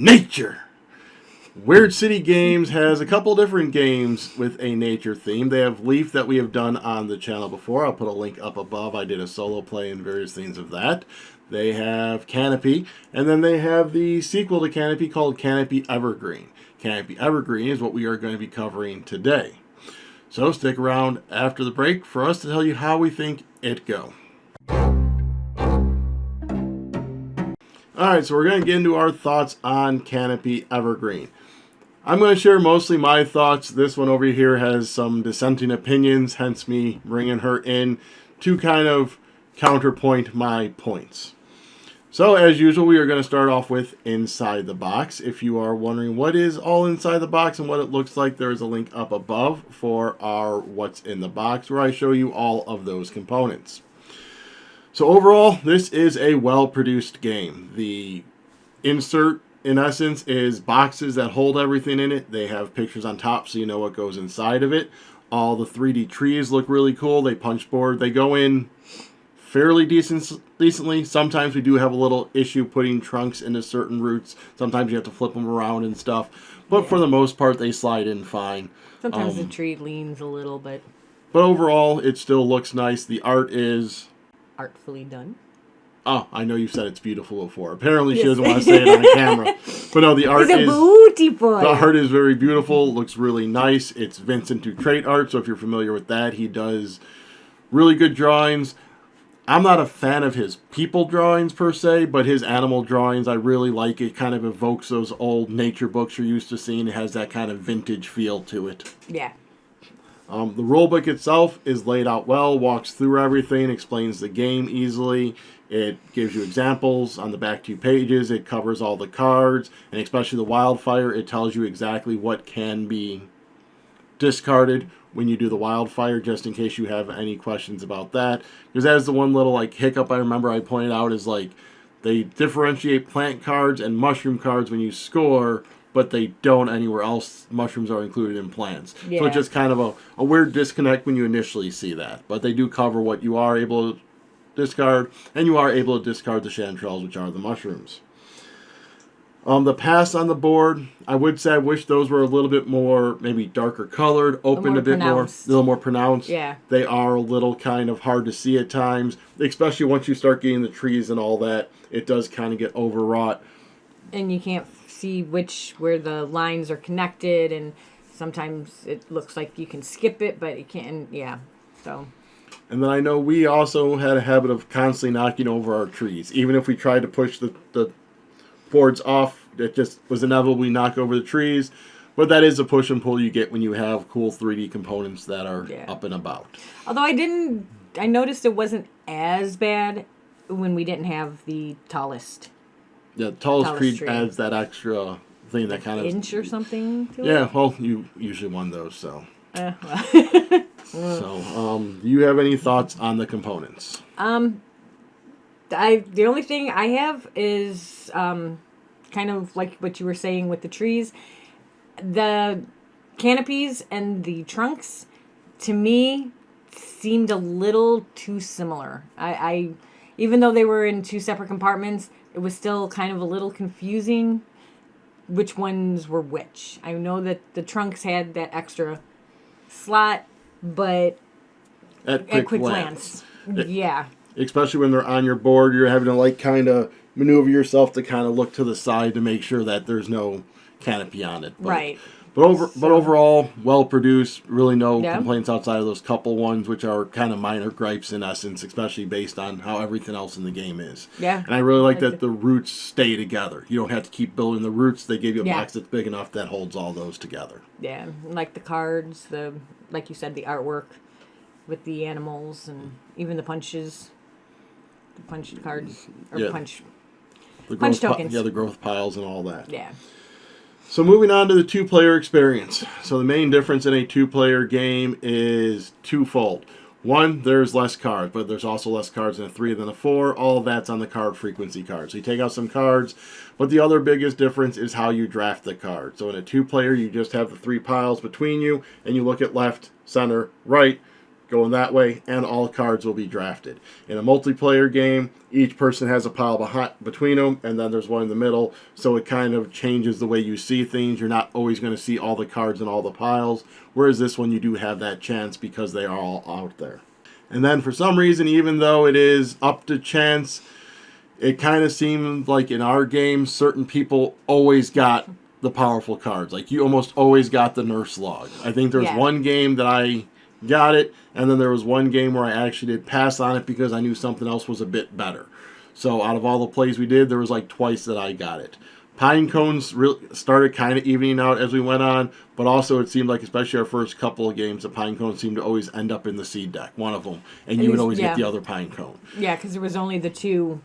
nature. Weird City Games has a couple different games with a nature theme. They have Leaf that we have done on the channel before. I'll put a link up above. I did a solo play and various things of that. They have Canopy, and then they have the sequel to Canopy called Canopy Evergreen. Canopy Evergreen is what we are going to be covering today. So stick around after the break for us to tell you how we think it go. Alright, so we're going to get into our thoughts on Canopy Evergreen. I'm going to share mostly my thoughts. This one over here has some dissenting opinions, hence me bringing her in to kind of counterpoint my points. So, as usual, we are going to start off with Inside the Box. If you are wondering what is all inside the box and what it looks like, there is a link up above for our What's in the Box, where I show you all of those components. So overall, this is a well-produced game. The insert, in essence, is boxes that hold everything in it. They have pictures on top so you know what goes inside of it. All the 3D trees look really cool. They punch board. They go in fairly decently. Sometimes we do have a little issue putting trunks into certain routes. Sometimes you have to flip them around and stuff. But for the most part, they slide in fine. Sometimes the tree leans a little bit. But overall, it still looks nice. The art is artfully done. Oh, I know you've said it's beautiful before. Apparently she doesn't want to say it on camera. But no, the art He's a booty boy. The art is very beautiful. Looks really nice. It's Vincent Dutrait art, so if you're familiar with that, he does really good drawings. I'm not a fan of his people drawings per se, but his animal drawings I really like. It kind of evokes those old nature books you're used to seeing. It has that kind of vintage feel to it. Yeah. The rulebook itself is laid out well, walks through everything, explains the game easily. It gives you examples on the back 2 pages. It covers all the cards, and especially the wildfire, it tells you exactly what can be discarded when you do the wildfire, just in case you have any questions about that. Because that is the one little hiccup I remember I pointed out is they differentiate plant cards and mushroom cards when you score, but they don't anywhere else. Mushrooms are included in plants. Yeah. So it's just kind of a weird disconnect when you initially see that. But they do cover what you are able to discard, and you are able to discard the chanterelles, which are the mushrooms. The paths on the board, I would say I wish those were a little bit more, maybe darker colored, opened a bit more, a little more pronounced. Yeah. They are a little kind of hard to see at times, especially once you start getting the trees and all that. It does kind of get overwrought. And you can't see where the lines are connected, and sometimes it looks like you can skip it, but you can't. Yeah, so. And then I know we also had a habit of constantly knocking over our trees. Even if we tried to push the boards off, it just was inevitable we knock over the trees. But that is a push and pull you get when you have cool 3D components that are up and about. Although I noticed it wasn't as bad when we didn't have the tallest. Yeah, the tallest tree adds that extra thing that kind of inch or something to it. Yeah, well, you usually won those, so. Well. So, do you have any thoughts on the components? The only thing I have is kind of like what you were saying with the trees. The canopies and the trunks, to me, seemed a little too similar. I even though they were in 2 separate compartments, it was still kind of a little confusing which ones were which. I know that the trunks had that extra slot, but at quick glance. Yeah. Especially when they're on your board, you're having to kind of maneuver yourself to kind of look to the side to make sure that there's no canopy on it. Right. But overall, well produced. Really no complaints outside of those couple ones, which are kind of minor gripes in essence, especially based on how everything else in the game is. Yeah. And I really like that the roots stay together. You don't have to keep building the roots. They give you a box that's big enough that holds all those together. Yeah, like the cards, like you said, the artwork with the animals and even the punches, the punch cards or punch tokens. The growth piles and all that. Yeah. So moving on to the 2-player experience. So the main difference in a 2-player game is twofold. One, there's less cards, but there's also less cards in a 3 than a 4. All of that's on the card frequency card. So you take out some cards, but the other biggest difference is how you draft the card. So in a 2-player, you just have the 3 piles between you, and you look at left, center, right, going that way, and all cards will be drafted. In a multiplayer game, each person has a pile between them, and then there's one in the middle, so it kind of changes the way you see things. You're not always going to see all the cards in all the piles, whereas this one you do have that chance because they are all out there. And then for some reason, even though it is up to chance, it kind of seemed like in our game, certain people always got the powerful cards. Like, you almost always got the nurse log. I think there was one game that I got it, and then there was one game where I actually did pass on it because I knew something else was a bit better. So out of all the plays we did, there was like twice that I got it. Pine cones really started kind of evening out as we went on, but also it seemed like, especially our first couple of games, the pine cones seemed to always end up in the seed deck, one of them, and you would always get the other pine cone. Yeah, because there was only the two.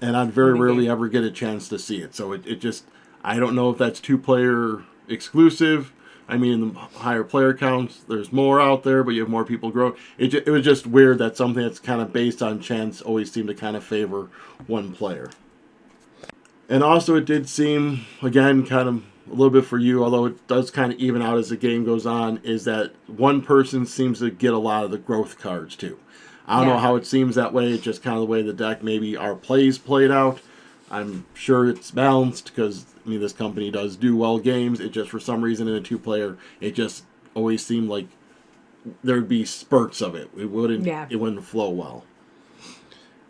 And I'd very rarely ever get a chance to see it. So it just, I don't know if that's 2-player exclusive. I mean, in the higher player counts, there's more out there, but you have more people grow. It was just weird that something that's kind of based on chance always seemed to kind of favor one player. And also it did seem, again, kind of a little bit for you, although it does kind of even out as the game goes on, is that one person seems to get a lot of the growth cards too. I don't know how it seems that way. It's just kind of the way the deck, maybe our plays played out. I'm sure it's balanced because, I mean, this company does do well games. It just, for some reason, in a 2-player, it just always seemed like there'd be spurts of it. It wouldn't flow well.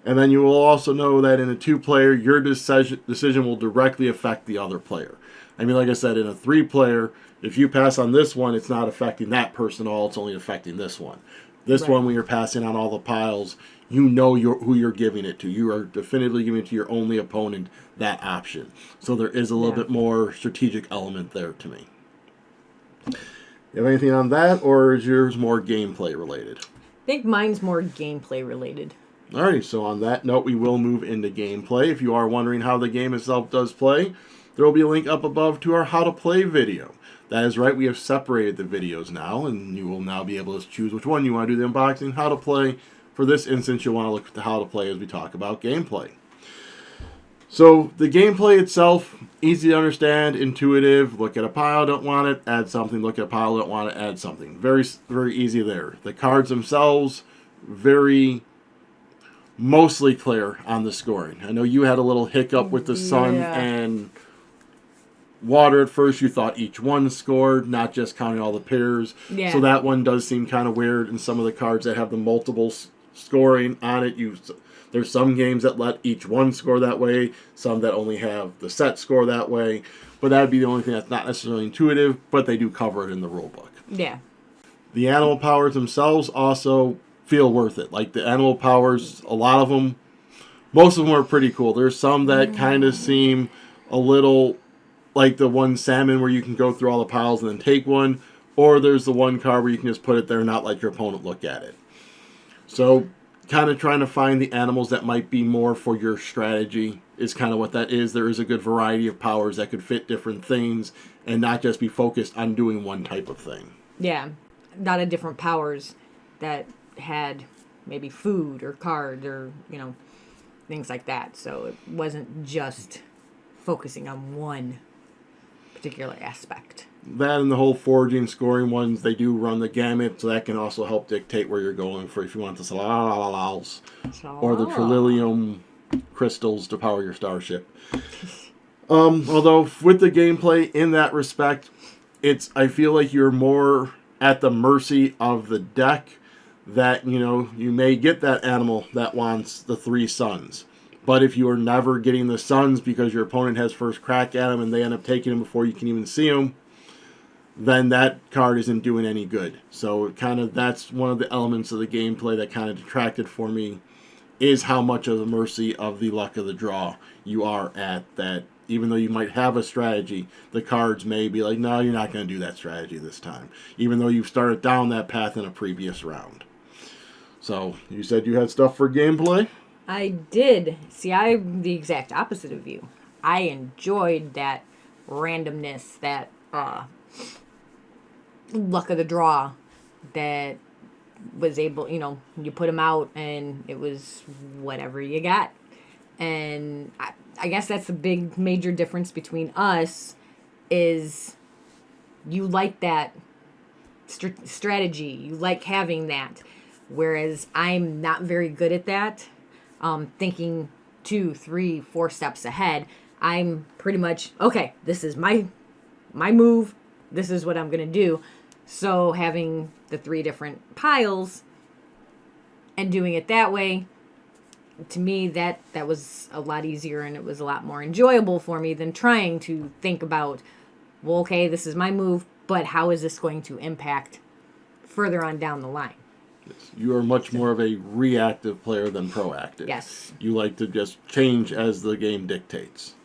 And then you will also know that in a 2-player, your decision will directly affect the other player. I mean, like I said, in a 3-player, if you pass on this one, it's not affecting that person at all. It's only affecting this one. This one, when you're passing on all the piles, you know who you're giving it to. You are definitively giving it to your only opponent that option. So there is a little bit more strategic element there to me. You have anything on that, or is yours more gameplay related? I think mine's more gameplay related. Alright, so on that note, we will move into gameplay. If you are wondering how the game itself does play, there will be a link up above to our How to Play video. That is right, we have separated the videos now, and you will now be able to choose which one you want to do the unboxing, how to play. For this instance, you'll want to look at the how to play as we talk about gameplay. So, the gameplay itself, easy to understand, intuitive. Look at a pile, don't want it, add something. Look at a pile, don't want it, add something. Very, very easy there. The cards themselves, very mostly clear on the scoring. I know you had a little hiccup with the sun and water at first. You thought each one scored, not just counting all the pairs. Yeah. So that one does seem kind of weird in some of the cards that have the multiple scoring on it. There's some games that let each one score that way, some that only have the set score that way. But that would be the only thing that's not necessarily intuitive, but they do cover it in the rule book. Yeah. The animal powers themselves also feel worth it. Like the animal powers, a lot of them, most of them are pretty cool. There's some that kind of seem a little like the one salmon where you can go through all the piles and then take one, or there's the one card where you can just put it there and not let your opponent look at it. So kind of trying to find the animals that might be more for your strategy is kind of what that is. There is a good variety of powers that could fit different things and not just be focused on doing one type of thing. Yeah, a lot of different powers that had maybe food or cards or, things like that. So it wasn't just focusing on one particular aspect. That and the whole foraging, scoring ones, they do run the gamut, so that can also help dictate where you're going for if you want the Salalalals or the Trillium crystals to power your starship. Although with the gameplay in that respect, I feel like you're more at the mercy of the deck that, you may get that animal that wants the 3 suns. But if you are never getting the suns because your opponent has first crack at them and they end up taking them before you can even see them, then that card isn't doing any good. So that's one of the elements of the gameplay that kind of detracted for me, is how much of the mercy of the luck of the draw you are at. That even though you might have a strategy, the cards may be like, no, you're not going to do that strategy this time, even though you've started down that path in a previous round. So, you said you had stuff for gameplay? I did. See, I'm the exact opposite of you. I enjoyed that randomness, that luck of the draw that was able, you put them out and it was whatever you got. And I guess that's the big major difference between us is you like that strategy. You like having that. whereas I'm not very good at that. Thinking 2, 3, 4 steps ahead. I'm pretty much, okay, this is my move. This is what I'm going to do. So having the 3 different piles and doing it that way, to me, that was a lot easier, and it was a lot more enjoyable for me than trying to think about, well, okay, this is my move, but how is this going to impact further on down the line? You are much more of a reactive player than proactive. Yes. You like to just change as the game dictates.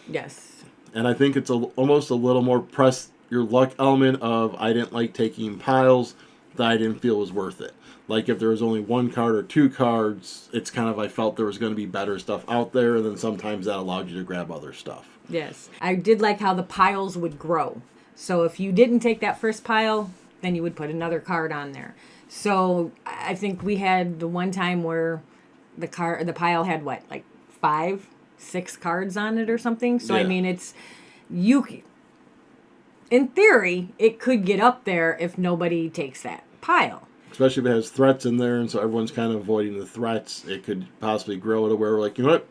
Yes. And I think it's almost a little more press your luck element of I didn't like taking piles that I didn't feel was worth it. Like if there was only 1 card or 2 cards, it's kind of I felt there was going to be better stuff out there, and then sometimes that allowed you to grab other stuff. Yes. I did like how the piles would grow. So if you didn't take that first pile, then you would put another card on there. So I think we had the one time where the pile had what, like 5, 6 cards on it or something. So Yeah. I mean, in theory, it could get up there if nobody takes that pile. Especially if it has threats in there, and so everyone's kind of avoiding the threats. It could possibly grow to where we're like, you know what?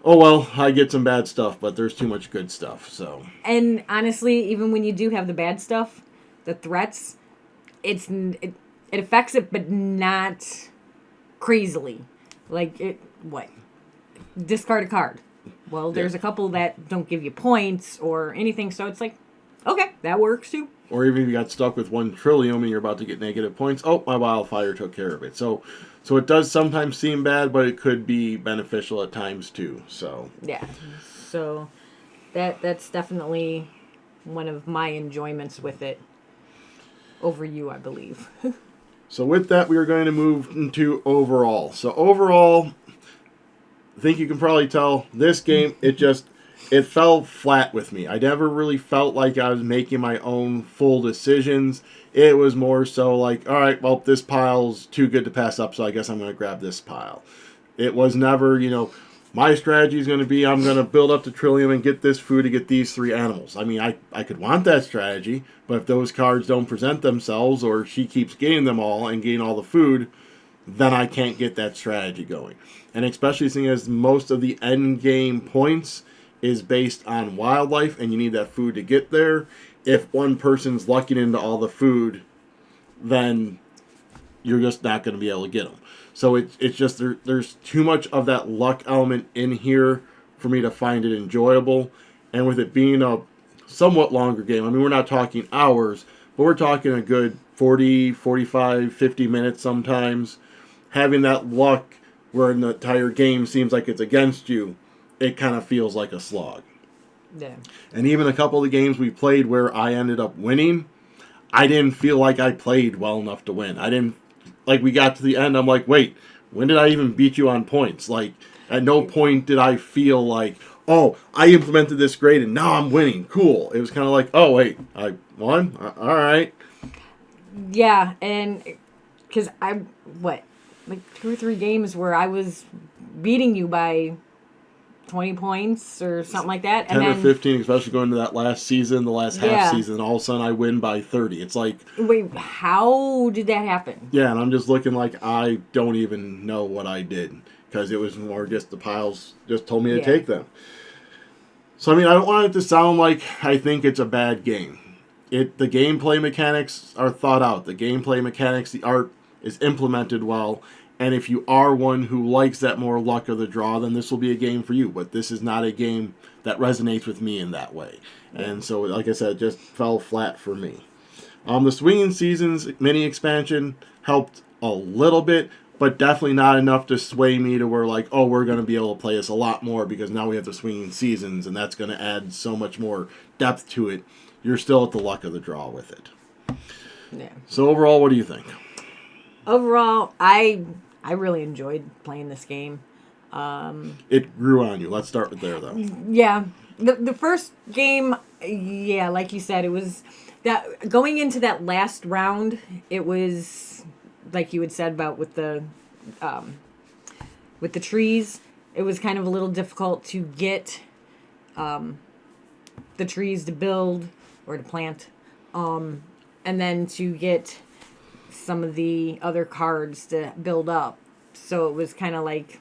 Oh, well, I get some bad stuff, but there's too much good stuff, so. And honestly, even when you do have the bad stuff, the threats, it affects it, but not crazily. Like, discard a card. Well, there's a couple that don't give you points or anything, so it's like, okay, that works too. Or even if you got stuck with 1 trillium and you're about to get negative points, oh, my wildfire took care of it. So it does sometimes seem bad, but it could be beneficial at times too. So yeah, so that's definitely one of my enjoyments with it over you, I believe. So with that, we are going to move into overall. So overall, I think you can probably tell this game, it fell flat with me. I never really felt like I was making my own full decisions. It was more so like, all right, well, this pile's too good to pass up, so I guess I'm going to grab this pile. It was never, my strategy is going to be I'm going to build up to Trillium and get this food to get these 3 animals. I mean, I could want that strategy, but if those cards don't present themselves or she keeps getting them all and getting all the food, then I can't get that strategy going. And especially seeing as most of the end game points is based on wildlife and you need that food to get there. If one person's lucking into all the food, then you're just not going to be able to get them. So it's just there's too much of that luck element in here for me to find it enjoyable. And with it being a somewhat longer game, I mean, we're not talking hours, but we're talking a good 40, 45, 50 minutes sometimes. Having that luck where an entire game seems like it's against you, it kind of feels like a slog. Yeah. And even a couple of the games we played where I ended up winning, I didn't feel like I played well enough to win. I didn't, like we got to the end, I'm like, wait, when did I even beat you on points? Like, at no point did I feel like, oh, I implemented this great and now I'm winning. Cool. It was kind of like, oh, wait, I won? All right. Yeah, and because like 2 or 3 games where I was beating you by 20 points or something like that. 10 or 15, especially going to that last season, the last half season, all of a sudden I win by 30. It's like... Wait, how did that happen? Yeah, and I'm just looking like I don't even know what I did. Because it was more just the piles just told me to take them. So, I mean, I don't want it to sound like I think it's a bad game. The gameplay mechanics are thought out. The gameplay mechanics, the art is implemented well. And if you are one who likes that more luck of the draw, then this will be a game for you. But this is not a game that resonates with me in that way. And so, like I said, it just fell flat for me. The Swinging Seasons mini expansion helped a little bit, but definitely not enough to sway me to where, like, oh, we're going to be able to play this a lot more because now we have the Swinging Seasons, and that's going to add so much more depth to it. You're still at the luck of the draw with it. Yeah. So overall, what do you think? Overall, I really enjoyed playing this game. It grew on you. Let's start with there, though. Yeah. The first game, yeah, like you said, it was that going into that last round, it was like you had said about with the trees, it was kind of a little difficult to get the trees to build or to plant, and then to get some of the other cards to build up. So it was kind of like,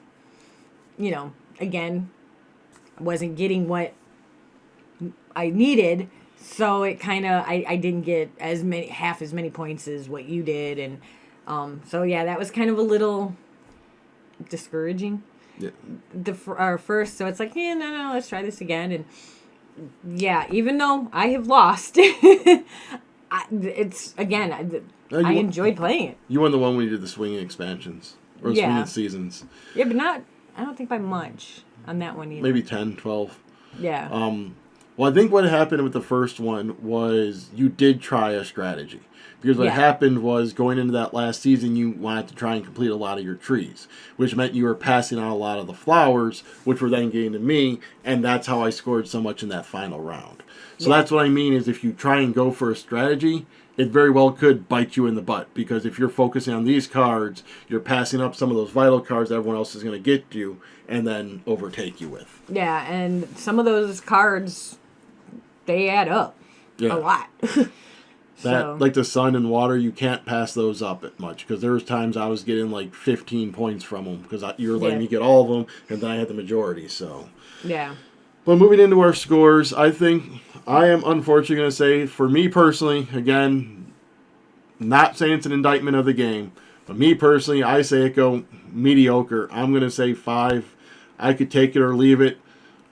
again, I wasn't getting what I needed. So it kind of, I didn't get half as many points as what you did. And so, yeah, that was kind of a little discouraging. Yeah. First, so it's like, no, let's try this again. And yeah, even though I have lost, it's, again, I enjoyed playing it. You won the one when you did the swinging expansions. Or swinging seasons. Yeah, but I don't think by much on that one either. Maybe 10, 12. Yeah. Well, I think what happened with the first one was you did try a strategy. Because what happened was going into that last season, you wanted to try and complete a lot of your trees, which meant you were passing on a lot of the flowers, which were then getting to me, and that's how I scored so much in that final round. So that's what I mean is if you try and go for a strategy, it very well could bite you in the butt, because if you're focusing on these cards, you're passing up some of those vital cards that everyone else is going to get you and then overtake you with. Yeah, and some of those cards, they add up a lot. Like the sun and water, you can't pass those up much, because there was times I was getting like 15 points from them because you were letting me get all of them, and then I had the majority. So yeah. But moving into our scores, I think I am unfortunately going to say, for me personally, again, not saying it's an indictment of the game, but me personally, I say it go mediocre. I'm going to say 5. I could take it or leave it.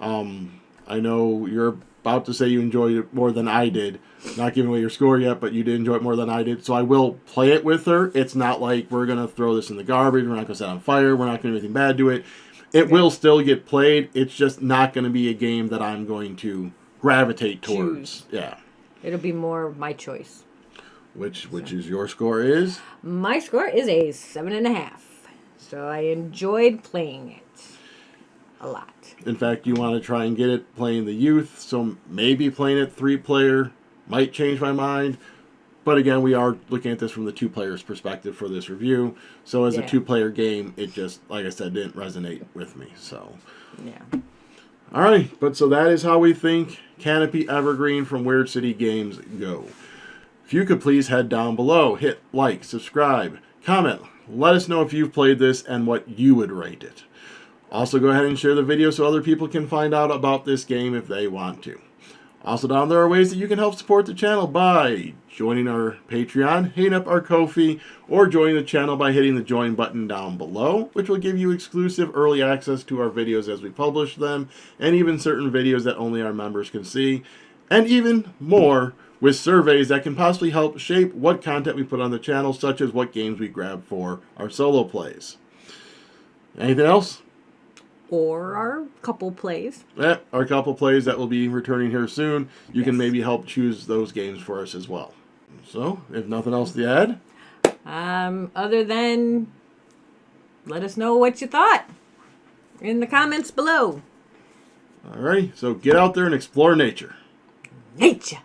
I know you're about to say you enjoyed it more than I did. Not giving away your score yet, but you did enjoy it more than I did. So I will play it with her. It's not like we're going to throw this in the garbage. We're not going to set it on fire. We're not going to do anything bad to it. It will still get played. It's just not going to be a game that I'm going to gravitate towards. Yeah. It'll be more my choice. Which is your score is? My score is a 7.5. So I enjoyed playing it a lot. In fact, you want to try and get it playing the youth, so maybe playing it 3-player might change my mind. But again, we are looking at this from the 2 players' perspective for this review. So as a 2-player game, it just, like I said, didn't resonate with me. So yeah. All right, but so that is how we think Canopy Evergreen from Weird City Games go. If you could please head down below, hit like, subscribe, comment, let us know if you've played this and what you would rate it. Also, go ahead and share the video so other people can find out about this game if they want to. Also, down there are ways that you can help support the channel by joining our Patreon, hitting up our Ko-fi, or joining the channel by hitting the join button down below, which will give you exclusive early access to our videos as we publish them, and even certain videos that only our members can see, and even more with surveys that can possibly help shape what content we put on the channel, such as what games we grab for our solo plays. Anything else? Or our couple plays. Yeah, our couple plays that will be returning here soon. You can maybe help choose those games for us as well. So, if nothing else to add? Other than let us know what you thought in the comments below. Alright, so get out there and explore nature. Nature!